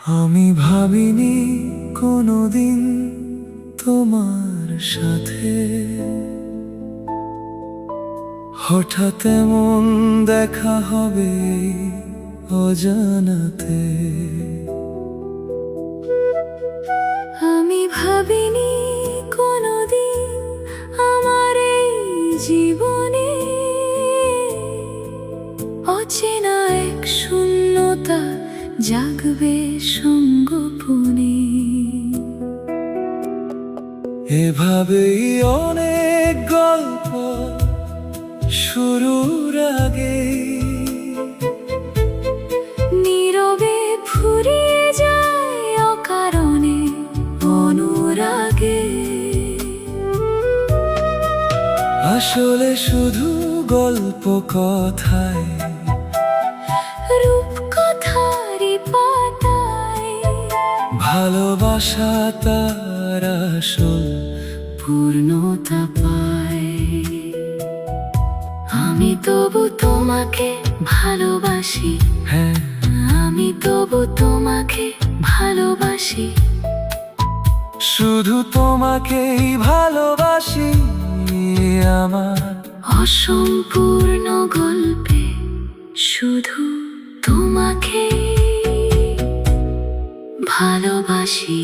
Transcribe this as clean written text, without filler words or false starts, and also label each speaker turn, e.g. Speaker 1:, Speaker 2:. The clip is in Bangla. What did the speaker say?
Speaker 1: আমি ভাবিনি কোনোদিন তোমার সাথে হঠাৎ এমন দেখা হবে অজানাতে।
Speaker 2: আমি ভাবিনি কোনোদিন আমার এই জীবনে অচেনা এক শূন্যতা জাগবে সঙ্গোপনে।
Speaker 1: এভাবেই অনেক গল্প শুরুর আগে
Speaker 2: নীরবে ফুরিয়ে যায় অকারণে অনুরাগে।
Speaker 1: আসলে শুধু গল্প কথায়
Speaker 2: রূপকথারই পাতায়
Speaker 1: ভালোবাসা তার আসল
Speaker 2: পূর্ণতা পায়। আমি তবু তোমাকে ভালোবাসি,
Speaker 1: হ্যাঁ
Speaker 2: আমি তবু তোমাকে ভালোবাসি।
Speaker 1: শুধু তোমাকেই ভালোবাসি আমার
Speaker 2: অসম্পূর্ণ গল্পে শুধু তোমাকে ভালোবাসি।